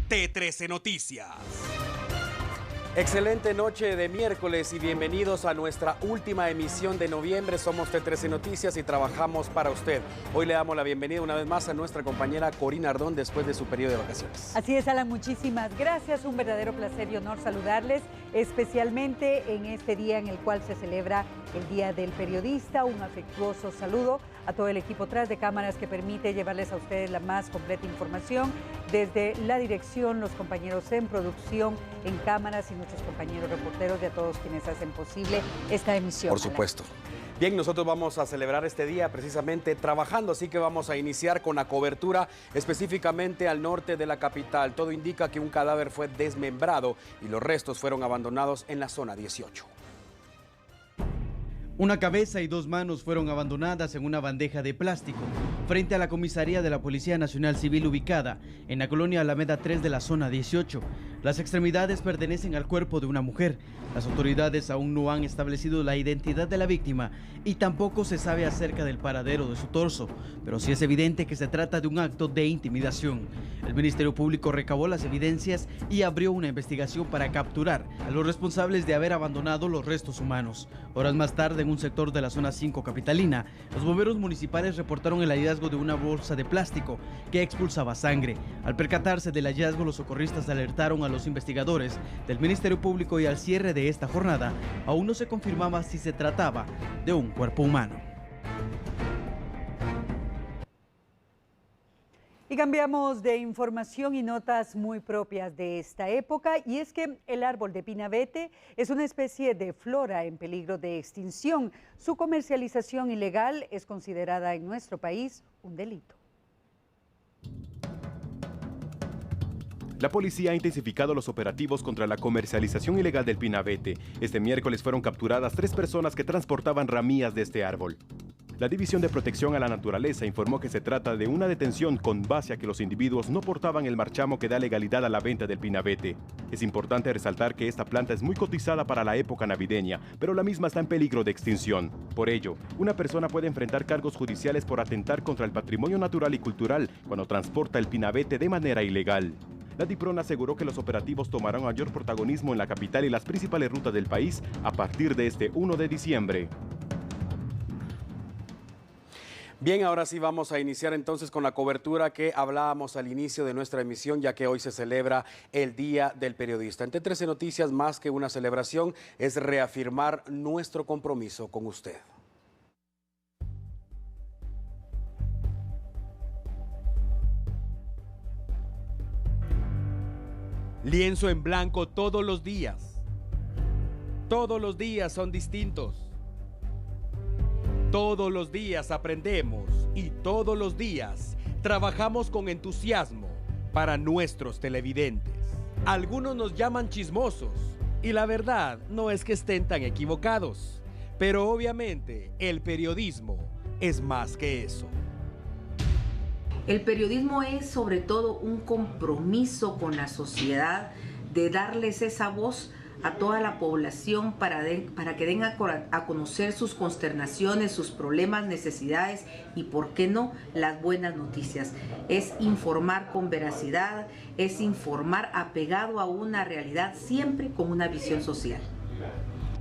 T13 Noticias. Excelente noche de miércoles y bienvenidos a nuestra última emisión de noviembre. Somos T13 Noticias y trabajamos para usted. Hoy le damos la bienvenida una vez más a nuestra compañera Corina Ardón después de su periodo de vacaciones. Así es, Alan, muchísimas gracias. Un verdadero placer y honor saludarles, especialmente en este día en el cual se celebra el Día del Periodista. Un afectuoso saludo a todo el equipo tras de cámaras que permite llevarles a ustedes la más completa información desde la dirección, los compañeros en producción, en cámaras y nuestros compañeros reporteros y a todos quienes hacen posible esta emisión. Por supuesto. Bien, nosotros vamos a celebrar este día precisamente trabajando, así que vamos a iniciar con la cobertura específicamente al norte de la capital. Todo indica que un cadáver fue desmembrado y los restos fueron abandonados en la zona 18. Una cabeza y 2 manos fueron abandonadas en una bandeja de plástico frente a la comisaría de la Policía Nacional Civil ubicada en la colonia Alameda 3 de la zona 18. Las extremidades pertenecen al cuerpo de una mujer. Las autoridades aún no han establecido la identidad de la víctima y tampoco se sabe acerca del paradero de su torso, pero sí es evidente que se trata de un acto de intimidación. El Ministerio Público recabó las evidencias y abrió una investigación para capturar a los responsables de haber abandonado los restos humanos. Horas más tarde, en un sector de la zona 5 capitalina, los bomberos municipales reportaron el hallazgo de una bolsa de plástico que expulsaba sangre. Al percatarse del hallazgo, los socorristas alertaron a los investigadores del Ministerio Público y al cierre de esta jornada, aún no se confirmaba si se trataba de un cuerpo humano. Y cambiamos de información y notas muy propias de esta época, y es que el árbol de pinabete es una especie de flora en peligro de extinción. Su comercialización ilegal es considerada en nuestro país un delito. La policía ha intensificado los operativos contra la comercialización ilegal del pinabete. Este miércoles fueron capturadas 3 personas que transportaban ramillas de este árbol. La División de Protección a la Naturaleza informó que se trata de una detención con base a que los individuos no portaban el marchamo que da legalidad a la venta del pinabete. Es importante resaltar que esta planta es muy cotizada para la época navideña, pero la misma está en peligro de extinción. Por ello, una persona puede enfrentar cargos judiciales por atentar contra el patrimonio natural y cultural cuando transporta el pinabete de manera ilegal. La DIPRON aseguró que los operativos tomarán mayor protagonismo en la capital y las principales rutas del país a partir de este 1 de diciembre. Bien, ahora sí vamos a iniciar entonces con la cobertura que hablábamos al inicio de nuestra emisión, ya que hoy se celebra el Día del Periodista. En T13 Noticias, más que una celebración, es reafirmar nuestro compromiso con usted. Lienzo en blanco todos los días. Todos los días son distintos. Todos los días aprendemos y todos los días trabajamos con entusiasmo para nuestros televidentes. Algunos nos llaman chismosos y la verdad no es que estén tan equivocados, pero obviamente el periodismo es más que eso. El periodismo es sobre todo un compromiso con la sociedad de darles esa voz a toda la población para que den a conocer sus consternaciones, sus problemas, necesidades y, por qué no, las buenas noticias. Es informar con veracidad, es informar apegado a una realidad, siempre con una visión social.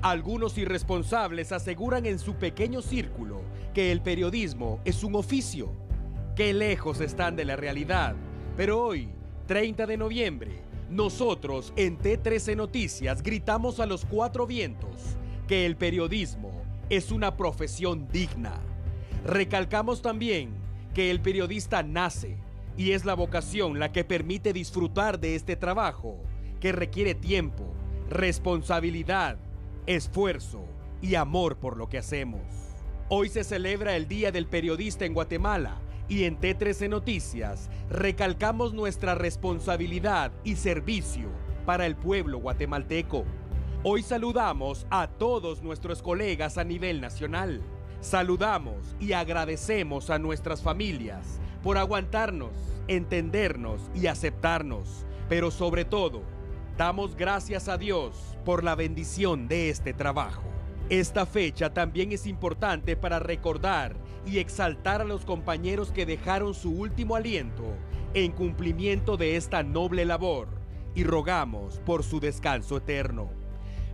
Algunos irresponsables aseguran en su pequeño círculo que el periodismo es un oficio. Qué lejos están de la realidad, pero hoy, 30 de noviembre, nosotros en T13 Noticias gritamos a los 4 vientos que el periodismo es una profesión digna. Recalcamos también que el periodista nace y es la vocación la que permite disfrutar de este trabajo que requiere tiempo, responsabilidad, esfuerzo y amor por lo que hacemos. Hoy se celebra el Día del Periodista en Guatemala. Y en T13 Noticias recalcamos nuestra responsabilidad y servicio para el pueblo guatemalteco. Hoy saludamos a todos nuestros colegas a nivel nacional. Saludamos y agradecemos a nuestras familias por aguantarnos, entendernos y aceptarnos. Pero sobre todo, damos gracias a Dios por la bendición de este trabajo. Esta fecha también es importante para recordar y exaltar a los compañeros que dejaron su último aliento en cumplimiento de esta noble labor y rogamos por su descanso eterno.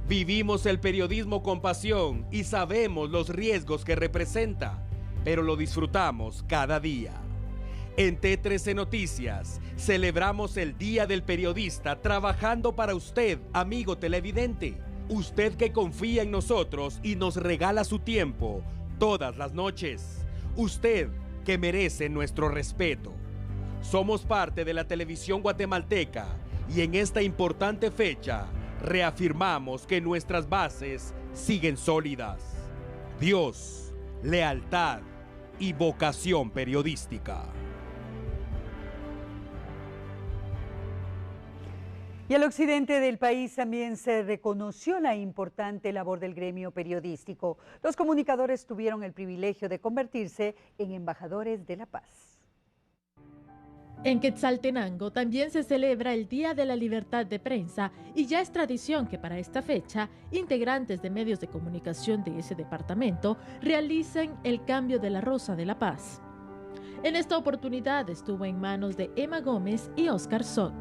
Vivimos el periodismo con pasión y sabemos los riesgos que representa, pero lo disfrutamos cada día. En T13 Noticias celebramos el Día del Periodista trabajando para usted, amigo televidente. Usted que confía en nosotros y nos regala su tiempo todas las noches. Usted que merece nuestro respeto. Somos parte de la televisión guatemalteca y en esta importante fecha reafirmamos que nuestras bases siguen sólidas. Dios, lealtad y vocación periodística. Y al occidente del país también se reconoció la importante labor del gremio periodístico. Los comunicadores tuvieron el privilegio de convertirse en embajadores de la paz. En Quetzaltenango también se celebra el Día de la Libertad de Prensa y ya es tradición que para esta fecha, integrantes de medios de comunicación de ese departamento realicen el cambio de la Rosa de la Paz. En esta oportunidad estuvo en manos de Emma Gómez y Oscar Soc.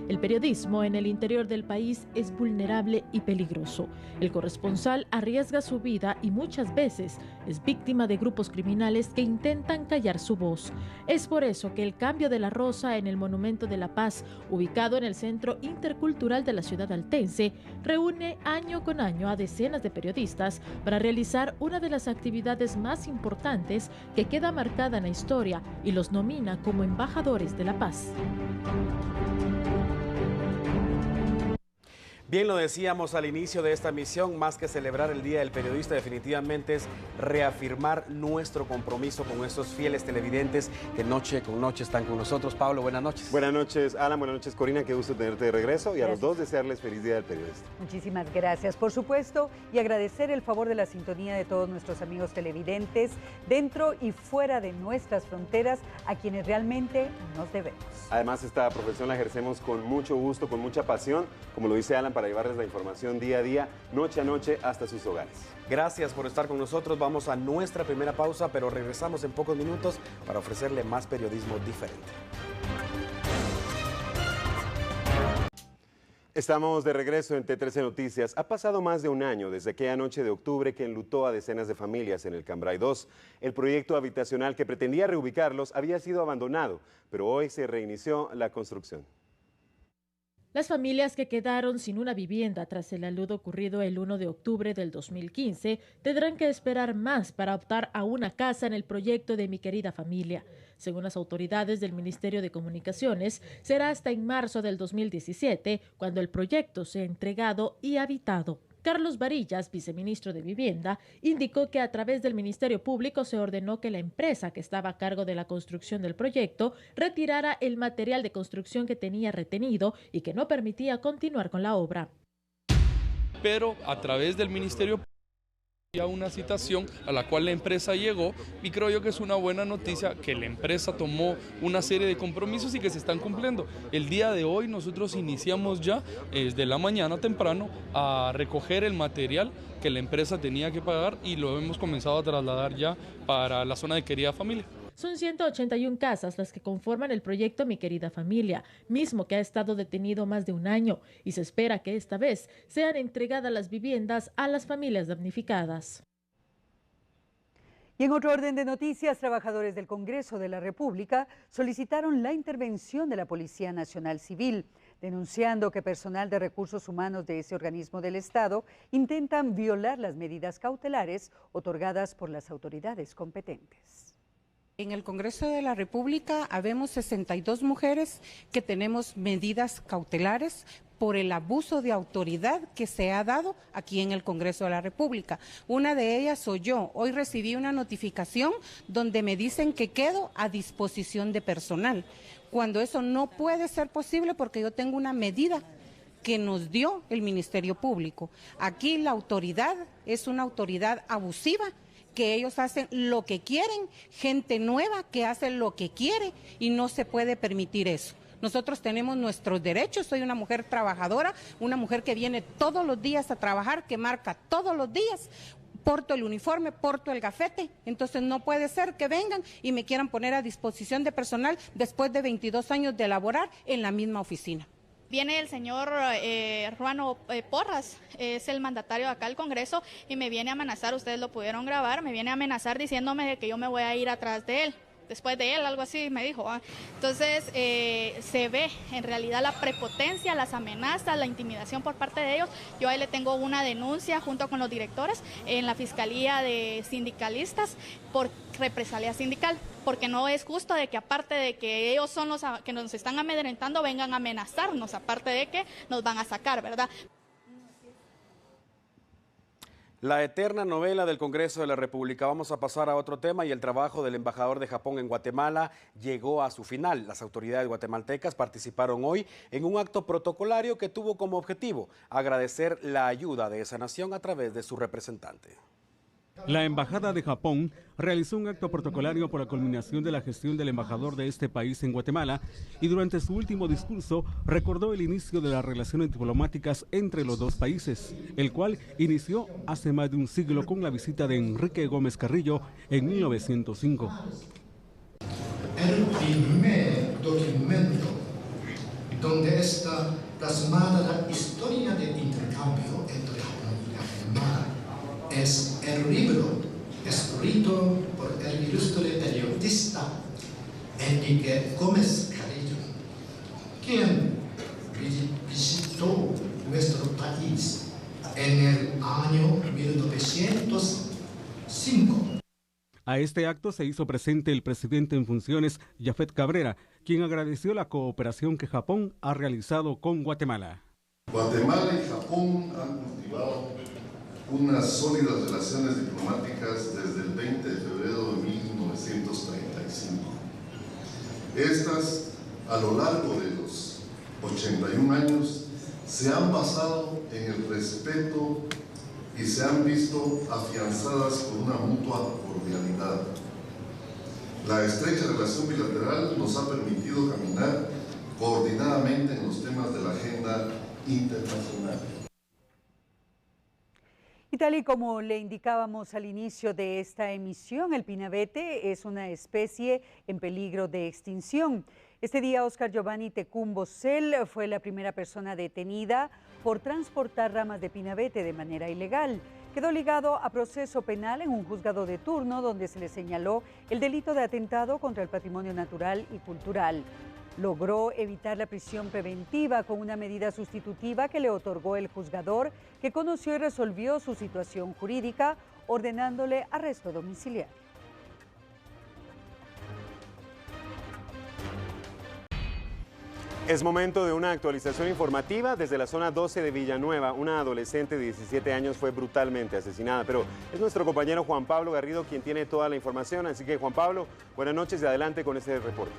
El periodismo en el interior del país es vulnerable y peligroso. El corresponsal arriesga su vida y muchas veces es víctima de grupos criminales que intentan callar su voz. Es por eso que el cambio de la rosa en el Monumento de la Paz, ubicado en el Centro Intercultural de la ciudad altense, reúne año con año a decenas de periodistas para realizar una de las actividades más importantes que queda marcada en la historia y los nomina como embajadores de la paz. Bien, lo decíamos al inicio de esta misión, más que celebrar el Día del Periodista, definitivamente es reafirmar nuestro compromiso con estos fieles televidentes que noche con noche están con nosotros. Pablo, buenas noches. Buenas noches, Alan, buenas noches, Corina, qué gusto tenerte de regreso y a los dos desearles feliz Día del Periodista. Muchísimas gracias, por supuesto, y agradecer el favor de la sintonía de todos nuestros amigos televidentes dentro y fuera de nuestras fronteras, a quienes realmente nos debemos. Además, esta profesión la ejercemos con mucho gusto, con mucha pasión, como lo dice Alan, para llevarles la información día a día, noche a noche, hasta sus hogares. Gracias por estar con nosotros. Vamos a nuestra primera pausa, pero regresamos en pocos minutos para ofrecerle más periodismo diferente. Estamos de regreso en T13 Noticias. Ha pasado más de un año desde aquella noche de octubre que enlutó a decenas de familias en el Cambrai 2. El proyecto habitacional que pretendía reubicarlos había sido abandonado, pero hoy se reinició la construcción. Las familias que quedaron sin una vivienda tras el alud ocurrido el 1 de octubre del 2015 tendrán que esperar más para optar a una casa en el proyecto de Mi Querida Familia. Según las autoridades del Ministerio de Comunicaciones, será hasta en marzo del 2017 cuando el proyecto sea entregado y habitado. Carlos Varillas, viceministro de Vivienda, indicó que a través del Ministerio Público se ordenó que la empresa que estaba a cargo de la construcción del proyecto retirara el material de construcción que tenía retenido y que no permitía continuar con la obra. Pero a través del Ministerio Público había una citación a la cual la empresa llegó y creo yo que es una buena noticia que la empresa tomó una serie de compromisos y que se están cumpliendo. El día de hoy nosotros iniciamos ya desde la mañana temprano a recoger el material que la empresa tenía que pagar y lo hemos comenzado a trasladar ya para la zona de Querida Familia. Son 181 casas las que conforman el proyecto Mi Querida Familia, mismo que ha estado detenido más de un año, y se espera que esta vez sean entregadas las viviendas a las familias damnificadas. Y en otro orden de noticias, trabajadores del Congreso de la República solicitaron la intervención de la Policía Nacional Civil, denunciando que personal de recursos humanos de ese organismo del Estado intentan violar las medidas cautelares otorgadas por las autoridades competentes. En el Congreso de la República habemos 62 mujeres que tenemos medidas cautelares por el abuso de autoridad que se ha dado aquí en el Congreso de la República. Una de ellas soy yo. Hoy recibí una notificación donde me dicen que quedo a disposición de personal, cuando eso no puede ser posible porque yo tengo una medida que nos dio el Ministerio Público. Aquí la autoridad es una autoridad abusiva, que ellos hacen lo que quieren, gente nueva que hace lo que quiere y no se puede permitir eso. Nosotros tenemos nuestros derechos, soy una mujer trabajadora, una mujer que viene todos los días a trabajar, que marca todos los días porto el uniforme, porto el gafete, entonces no puede ser que vengan y me quieran poner a disposición de personal después de 22 años de laborar en la misma oficina. Viene el señor Ruano Porras, es el mandatario de acá del Congreso, y me viene a amenazar, ustedes lo pudieron grabar, me viene a amenazar diciéndome de que yo me voy a ir atrás de él, después de él, algo así me dijo. Entonces se ve en realidad la prepotencia, las amenazas, la intimidación por parte de ellos. Yo ahí le tengo una denuncia junto con los directores en la Fiscalía de Sindicalistas por represalia sindical, porque no es justo de que aparte de que ellos son los que nos están amedrentando, vengan a amenazarnos, aparte de que nos van a sacar, ¿verdad? La eterna novela del Congreso de la República. Vamos a pasar a otro tema y el trabajo del embajador de Japón en Guatemala llegó a su final. Las autoridades guatemaltecas participaron hoy en un acto protocolario que tuvo como objetivo agradecer la ayuda de esa nación a través de su representante. La Embajada de Japón realizó un acto protocolario por la culminación de la gestión del embajador de este país en Guatemala y durante su último discurso recordó el inicio de las relaciones diplomáticas entre los dos países, el cual inició hace más de un siglo con la visita de Enrique Gómez Carrillo en 1905. El primer documento donde está plasmada la historia del intercambio entre Japón y Guatemala es el libro escrito por el ilustre periodista Enrique Gómez Carrillo, quien visitó nuestro país en el año 1905. A este acto se hizo presente el presidente en funciones, Jafet Cabrera, quien agradeció la cooperación que Japón ha realizado con Guatemala. Guatemala y Japón han cultivado unas sólidas relaciones diplomáticas desde el 20 de febrero de 1935. Estas, a lo largo de los 81 años, se han basado en el respeto y se han visto afianzadas por una mutua cordialidad. La estrecha relación bilateral nos ha permitido caminar coordinadamente en los temas de la agenda internacional. Y tal y como le indicábamos al inicio de esta emisión, el pinabete es una especie en peligro de extinción. Este día, Oscar Giovanni Tecumbo Cel fue la primera persona detenida por transportar ramas de pinabete de manera ilegal. Quedó ligado a proceso penal en un juzgado de turno donde se le señaló el delito de atentado contra el patrimonio natural y cultural. Logró evitar la prisión preventiva con una medida sustitutiva que le otorgó el juzgador, que conoció y resolvió su situación jurídica, ordenándole arresto domiciliario. Es momento de una actualización informativa. Desde la zona 12 de Villanueva, una adolescente de 17 años fue brutalmente asesinada, pero es nuestro compañero Juan Pablo Garrido quien tiene toda la información. Así que, Juan Pablo, buenas noches y adelante con este reporte.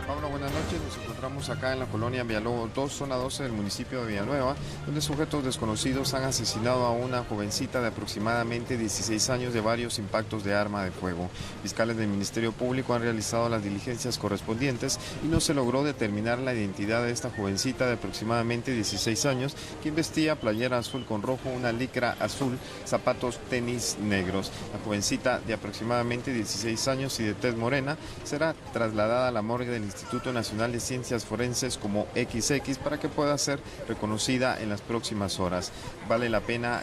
Pablo, buenas noches. Nos encontramos acá en la colonia Villalobos 2, zona 12 del municipio de Villanueva, donde sujetos desconocidos han asesinado a una jovencita de aproximadamente 16 años de varios impactos de arma de fuego. Fiscales del Ministerio Público han realizado las diligencias correspondientes y no se logró determinar la identidad de esta jovencita de aproximadamente 16 años, quien vestía playera azul con rojo, una licra azul, zapatos tenis negros. La jovencita de aproximadamente 16 años y de tez morena será trasladada a la morgue del Instituto Nacional de Ciencias Forenses como XX para que pueda ser reconocida en las próximas horas. Vale la pena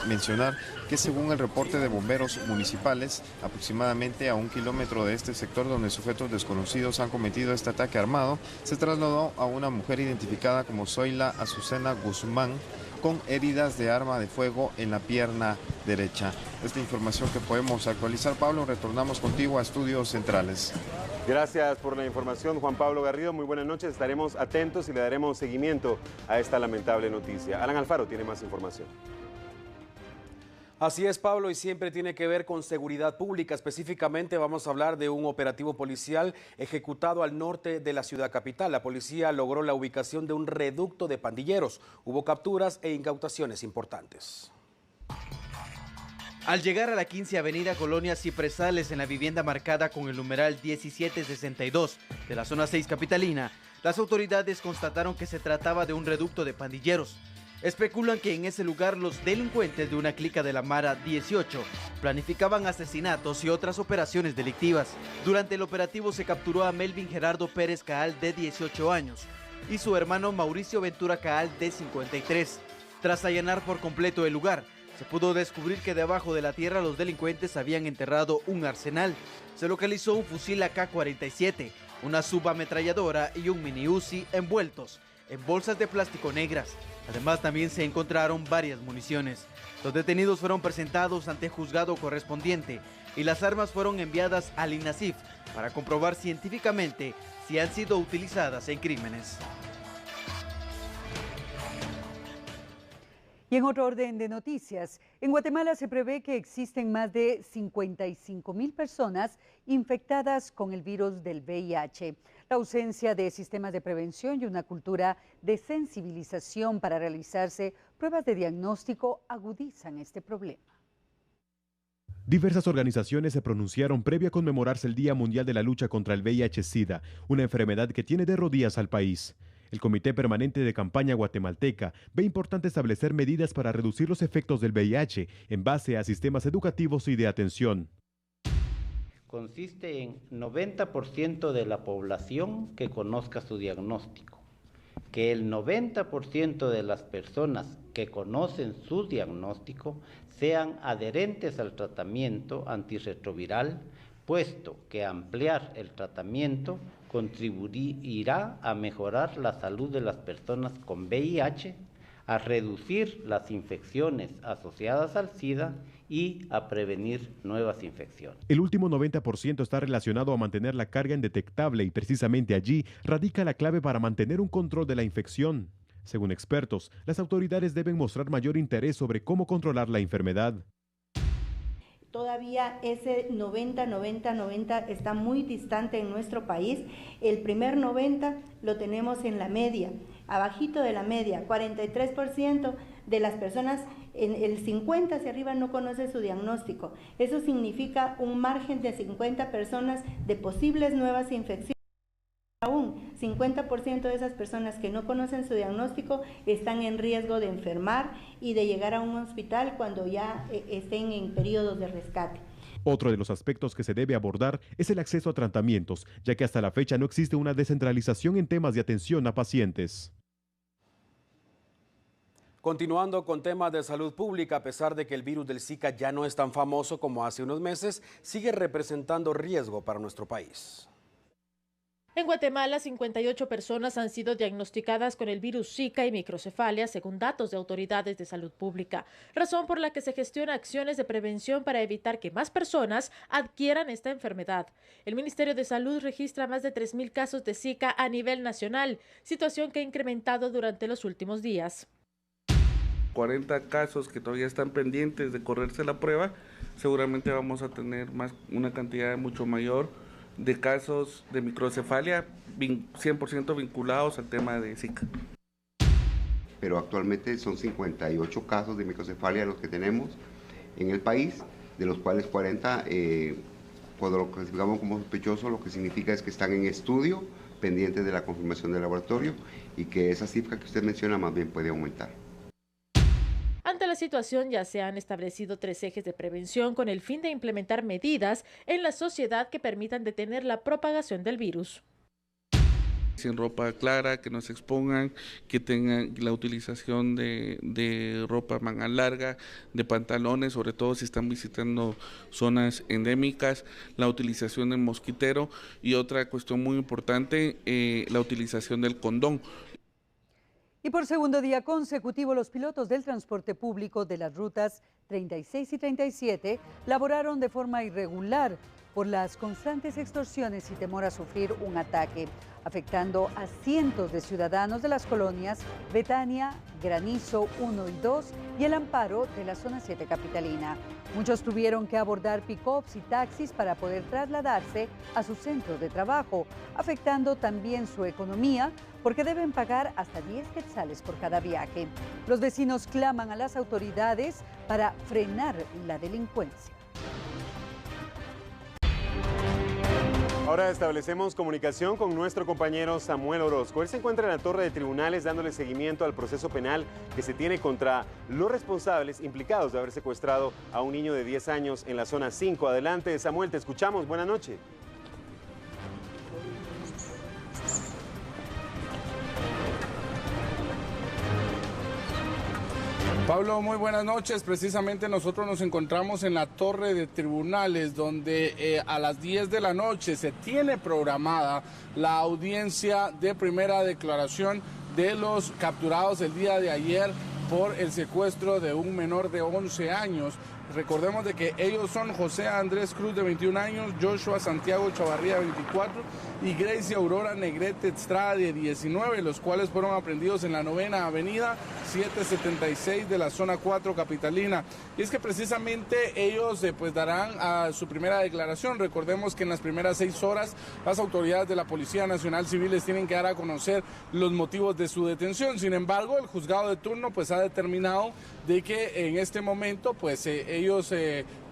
mencionar que según el reporte de bomberos municipales, aproximadamente a 1 kilómetro de este sector donde sujetos desconocidos han cometido este ataque armado, se trasladó a una mujer identificada como Zoila Azucena Guzmán, con heridas de arma de fuego en la pierna derecha. Esta información que podemos actualizar, Pablo. Retornamos contigo a Estudios Centrales. Gracias por la información, Juan Pablo Garrido. Muy buenas noches. Estaremos atentos y le daremos seguimiento a esta lamentable noticia. Alan Alfaro tiene más información. Así es, Pablo, y siempre tiene que ver con seguridad pública. Específicamente vamos a hablar de un operativo policial ejecutado al norte de la ciudad capital. La policía logró la ubicación de un reducto de pandilleros. Hubo capturas e incautaciones importantes. Al llegar a la 15 Avenida Colonia Cipresales, en la vivienda marcada con el numeral 1762 de la zona 6 capitalina, las autoridades constataron que se trataba de un reducto de pandilleros. Especulan que en ese lugar los delincuentes de una clica de la Mara 18 planificaban asesinatos y otras operaciones delictivas. Durante el operativo se capturó a Melvin Gerardo Pérez Caal, de 18 años, y su hermano Mauricio Ventura Caal, de 53. Tras allanar por completo el lugar, se pudo descubrir que debajo de la tierra los delincuentes habían enterrado un arsenal. Se localizó un fusil AK-47, una subametralladora y un mini Uzi envueltos en bolsas de plástico negras. Además, también se encontraron varias municiones. Los detenidos fueron presentados ante juzgado correspondiente y las armas fueron enviadas al INASIF para comprobar científicamente si han sido utilizadas en crímenes. Y en otro orden de noticias, en Guatemala se prevé que existen más de 55,000 personas infectadas con el virus del VIH. La ausencia de sistemas de prevención y una cultura de sensibilización para realizarse pruebas de diagnóstico agudizan este problema. Diversas organizaciones se pronunciaron previo a conmemorarse el Día Mundial de la Lucha contra el VIH-Sida, una enfermedad que tiene de rodillas al país. El Comité Permanente de Campaña Guatemalteca ve importante establecer medidas para reducir los efectos del VIH en base a sistemas educativos y de atención. Consiste en 90% de la población que conozca su diagnóstico, que el 90% de las personas que conocen su diagnóstico sean adherentes al tratamiento antirretroviral, puesto que ampliar el tratamiento contribuirá a mejorar la salud de las personas con VIH, a reducir las infecciones asociadas al SIDA y a prevenir nuevas infecciones. El último 90% está relacionado a mantener la carga indetectable y precisamente allí radica la clave para mantener un control de la infección. Según expertos, las autoridades deben mostrar mayor interés sobre cómo controlar la enfermedad. Todavía ese 90 está muy distante en nuestro país. El primer 90 lo tenemos en la media, abajito de la media. 43% de las personas, en el 50 hacia arriba, no conoce su diagnóstico. Eso significa un margen de 50 personas de posibles nuevas infecciones. Aún 50% de esas personas que no conocen su diagnóstico están en riesgo de enfermar y de llegar a un hospital cuando ya estén en periodos de rescate. Otro de los aspectos que se debe abordar es el acceso a tratamientos, ya que hasta la fecha no existe una descentralización en temas de atención a pacientes. Continuando con temas de salud pública, a pesar de que el virus del Zika ya no es tan famoso como hace unos meses, sigue representando riesgo para nuestro país. En Guatemala, 58 personas han sido diagnosticadas con el virus Zika y microcefalia, según datos de autoridades de salud pública, razón por la que se gestionan acciones de prevención para evitar que más personas adquieran esta enfermedad. El Ministerio de Salud registra más de 3,000 casos de Zika a nivel nacional, situación que ha incrementado durante los últimos días. 40 casos que todavía están pendientes de correrse la prueba, seguramente vamos a tener una cantidad mucho mayor de casos de microcefalia 100% vinculados al tema de Zika. Pero actualmente son 58 casos de microcefalia los que tenemos en el país, de los cuales 40 cuando lo clasificamos como sospechosos, lo que significa es que están en estudio, pendientes de la confirmación del laboratorio, y que esa cifra que usted menciona más bien puede aumentar. Ante la situación, ya se han establecido 3 ejes de prevención con el fin de implementar medidas en la sociedad que permitan detener la propagación del virus. Sin ropa clara, que no se expongan, que tengan la utilización de ropa manga larga, de pantalones, sobre todo si están visitando zonas endémicas, la utilización del mosquitero y otra cuestión muy importante, la utilización del condón. Y por segundo día consecutivo, los pilotos del transporte público de las rutas 36 y 37 laboraron de forma irregular por las constantes extorsiones y temor a sufrir un ataque, afectando a cientos de ciudadanos de las colonias Betania, Granizo 1 y 2 y El Amparo de la zona 7 capitalina. Muchos tuvieron que abordar pick-ups y taxis para poder trasladarse a sus centros de trabajo, afectando también su economía porque deben pagar hasta 10 quetzales por cada viaje. Los vecinos claman a las autoridades para frenar la delincuencia. Ahora establecemos comunicación con nuestro compañero Samuel Orozco. Él se encuentra en la torre de tribunales dándole seguimiento al proceso penal que se tiene contra los responsables implicados de haber secuestrado a un niño de 10 años en la zona 5. Adelante, Samuel, te escuchamos. Buenas noches. Pablo, muy buenas noches. Precisamente nosotros nos encontramos en la torre de tribunales donde a las 10 de la noche se tiene programada la audiencia de primera declaración de los capturados el día de ayer por el secuestro de un menor de 11 años. Recordemos de que ellos son José Andrés Cruz, de 21 años, Joshua Santiago Chavarría, 24, y Gracie Aurora Negrete Estrada, de 19, los cuales fueron aprehendidos en la 9ª Avenida 776 de la zona 4 capitalina. Y es que precisamente ellos pues darán a su primera declaración. Recordemos que en las primeras 6 horas las autoridades de la Policía Nacional Civil les tienen que dar a conocer los motivos de su detención. Sin embargo, el juzgado de turno pues ha determinado de que en este momento pues ellos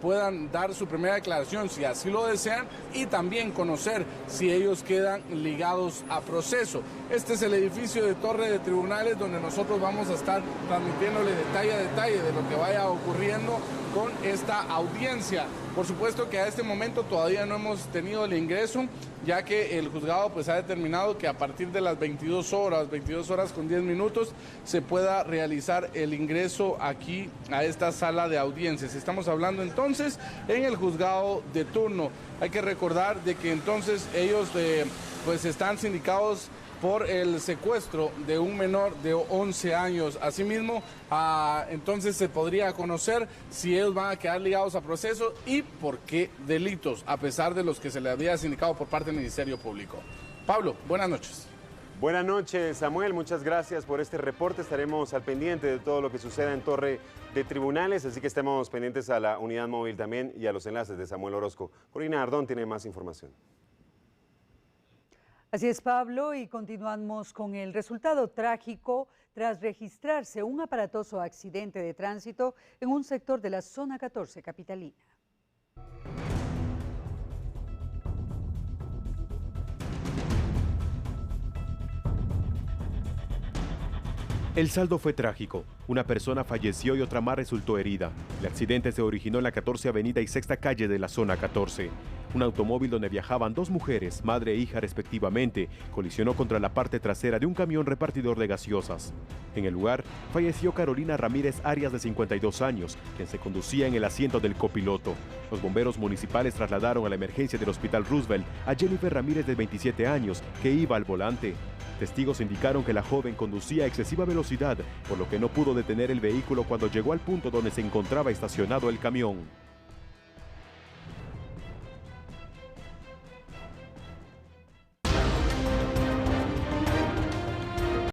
puedan dar su primera declaración si así lo desean y también conocer si ellos quedan ligados a proceso. Este es el edificio de torre de tribunales donde nosotros vamos a estar transmitiéndole detalle a detalle de lo que vaya ocurriendo con esta audiencia. Por supuesto que a este momento todavía no hemos tenido el ingreso, ya que el juzgado pues ha determinado que a partir de las 22 horas con 10 minutos, se pueda realizar el ingreso aquí a esta sala de audiencias. Estamos hablando entonces en el juzgado de turno. Hay que recordar de que entonces ellos pues están sindicados por el secuestro de un menor de 11 años. Asimismo, entonces se podría conocer si ellos van a quedar ligados a proceso y por qué delitos, a pesar de los que se les había sindicado por parte del Ministerio Público. Pablo, buenas noches. Buenas noches, Samuel. Muchas gracias por este reporte. Estaremos al pendiente de todo lo que suceda en torre de tribunales, así que estemos pendientes a la unidad móvil también y a los enlaces de Samuel Orozco. Corina Ardón tiene más información. Así es, Pablo, y continuamos con el resultado trágico tras registrarse un aparatoso accidente de tránsito en un sector de la zona 14 capitalina. El saldo fue trágico. Una persona falleció y otra más resultó herida. El accidente se originó en la 14 Avenida y 6ª Calle de la zona 14. Un automóvil donde viajaban 2 mujeres, madre e hija respectivamente, colisionó contra la parte trasera de un camión repartidor de gaseosas. En el lugar, falleció Carolina Ramírez Arias, de 52 años, quien se conducía en el asiento del copiloto. Los bomberos municipales trasladaron a la emergencia del Hospital Roosevelt a Jennifer Ramírez, de 27 años, que iba al volante. Testigos indicaron que la joven conducía a excesiva velocidad, por lo que no pudo detener el vehículo cuando llegó al punto donde se encontraba estacionado el camión.